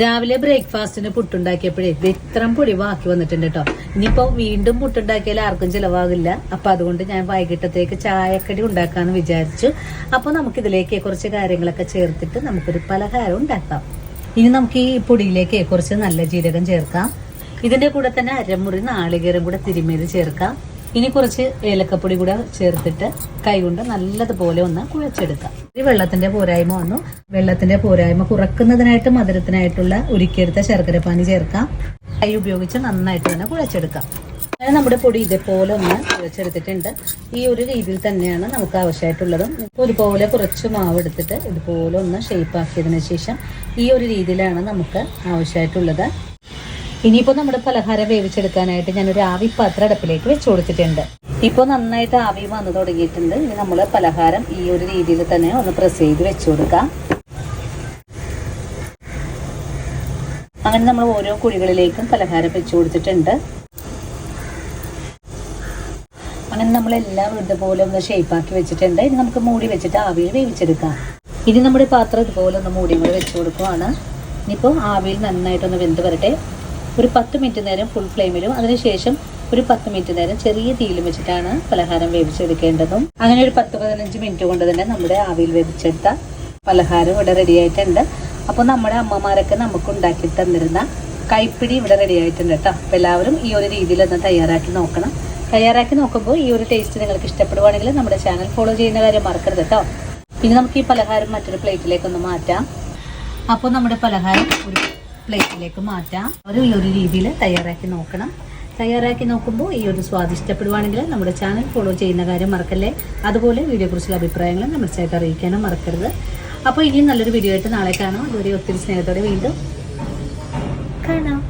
രാവിലെ ബ്രേക്ക്ഫാസ്റ്റിന് പുട്ടുണ്ടാക്കിയപ്പോഴേ ഇത്രയും പൊടി ബാക്കി വന്നിട്ടുണ്ട് കേട്ടോ. ഇനിയിപ്പോ വീണ്ടും പുട്ടുണ്ടാക്കിയാൽ ആർക്കും ചിലവാകില്ല. അപ്പൊ അതുകൊണ്ട് ഞാൻ വൈകിട്ടത്തേക്ക് ചായക്കടി ഉണ്ടാക്കാന്ന് വിചാരിച്ചു. അപ്പൊ നമുക്കിതിലേക്ക് കുറച്ച് കാര്യങ്ങളൊക്കെ ചേർത്തിട്ട് നമുക്കൊരു പലഹാരം ഉണ്ടാക്കാം. ഇനി നമുക്ക് ഈ പൊടിയിലേക്ക് കുറച്ച് നല്ല ജീരകം ചേർക്കാം. ഇതിന്റെ കൂടെ തന്നെ അരമുറി നാളികേരം കൂടെ തിരുമ്മേത് ചേർക്കാം. ഇനി കുറച്ച് ഏലക്കപ്പൊടി കൂടെ ചേർത്തിട്ട് കൈകൊണ്ട് നല്ലതുപോലെ ഒന്ന് കുഴച്ചെടുക്കാം. വെള്ളത്തിന്റെ പോരായ്മ വന്നു. വെള്ളത്തിന്റെ പോരായ്മ കുറക്കുന്നതിനായിട്ട് മധുരത്തിനായിട്ടുള്ള ഉരുക്കിയെടുത്ത ശർക്കര പാനി ചേർക്കാം. കൈ ഉപയോഗിച്ച് നന്നായിട്ട് തന്നെ കുഴച്ചെടുക്കാം. അങ്ങനെ നമ്മുടെ പൊടി ഇതേപോലെ ഒന്ന് കുഴച്ചെടുത്തിട്ടുണ്ട്. ഈ ഒരു രീതിയിൽ തന്നെയാണ് നമുക്ക് ആവശ്യമായിട്ടുള്ളതും. ഒരുപോലെ കുറച്ച് മാവ് എടുത്തിട്ട് ഇതുപോലെ ഒന്ന് ഷേപ്പ് ആക്കിയതിനു ശേഷം ഈ ഒരു രീതിയിലാണ് നമുക്ക് ആവശ്യമായിട്ടുള്ളത്. ഇനിയിപ്പോൾ നമ്മുടെ പലഹാരം വേവിച്ചെടുക്കാനായിട്ട് ഞാനൊരു ആവിപ്പാത്രം അടുപ്പിലേക്ക് വെച്ച് കൊടുത്തിട്ടുണ്ട്. ഇപ്പോൾ നന്നായിട്ട് ആവി വന്നു തുടങ്ങിയിട്ടുണ്ട്. ഇനി നമ്മൾ പലഹാരം ഈ ഒരു രീതിയിൽ തന്നെ ഒന്ന് പ്രസ് ചെയ്ത് വെച്ചു കൊടുക്കാം. അങ്ങനെ നമ്മൾ ഓരോ കുഴികളിലേക്കും പലഹാരം വെച്ചു കൊടുത്തിട്ടുണ്ട്. അങ്ങനെ നമ്മളെല്ലാം ഇതുപോലെ ഒന്ന് ഷേപ്പാക്കി വെച്ചിട്ടുണ്ട്. ഇനി നമുക്ക് മൂടി വെച്ചിട്ട് ആവിയിൽ വേവിച്ചെടുക്കാം. ഇനി നമ്മുടെ പാത്രം ഇതുപോലെ ഒന്ന് മൂടിയും കൂടെ വെച്ചു കൊടുക്കുവാണ്. ഇനിയിപ്പോൾ ആവിയിൽ നന്നായിട്ടൊന്ന് വെന്ത് വരട്ടെ. ഒരു 10 മിനിറ്റ് നേരം ഫുൾ ഫ്ലെയിമിലും അതിനുശേഷം ഒരു 10 മിനിറ്റ് നേരം ചെറിയ തീയിലും വെച്ചിട്ടാണ് പലഹാരം വേവിച്ചെടുക്കേണ്ടതും. അങ്ങനെ ഒരു 10-15 മിനിറ്റ് കൊണ്ട് തന്നെ നമ്മുടെ ആവിയിൽ വേവിച്ചെടുത്ത പലഹാരം ഇവിടെ റെഡി ആയിട്ടുണ്ട്. അപ്പോൾ നമ്മുടെ അമ്മമാരൊക്കെ നമുക്ക് ഉണ്ടാക്കി തന്നിരുന്ന കൈപ്പിടി ഇവിടെ റെഡി ആയിട്ടുണ്ട് കേട്ടോ. അപ്പോൾ എല്ലാവരും ഈ ഒരു രീതിയിലൊന്ന് തയ്യാറാക്കി നോക്കണം. തയ്യാറാക്കി നോക്കുമ്പോൾ ഈ ഒരു ടേസ്റ്റ് നിങ്ങൾക്ക് ഇഷ്ടപ്പെടുവാണെങ്കിൽ നമ്മുടെ ചാനൽ ഫോളോ ചെയ്യുന്ന കാര്യം മറക്കരുത് കേട്ടോ. ഇനി നമുക്ക് ഈ പലഹാരം മറ്റൊരു പ്ലേറ്റിലേക്കൊന്ന് മാറ്റാം. അപ്പോൾ നമ്മുടെ പലഹാരം ഒരു പ്ലേറ്റിലേക്ക് മാറ്റാം. ഈ ഒരു രീതിയിൽ തയ്യാറാക്കി നോക്കണം. തയ്യാറാക്കി നോക്കുമ്പോൾ ഈ ഒരു സ്വാദ് ഇഷ്ടപ്പെടുവാണെങ്കിൽ നമ്മുടെ ചാനൽ ഫോളോ ചെയ്യുന്ന കാര്യം മറക്കല്ലേ. അതുപോലെ വീഡിയോയെക്കുറിച്ചുള്ള അഭിപ്രായങ്ങൾ നമ്മുടെ സൈറ്റ് അറിയിക്കാനും മറക്കരുത്. അപ്പോൾ ഇനിയും നല്ലൊരു വീഡിയോ ആയിട്ട് നാളെ കാണാം. അതുവരെ ഒത്തിരി സ്നേഹത്തോടെ വീണ്ടും കാണാം.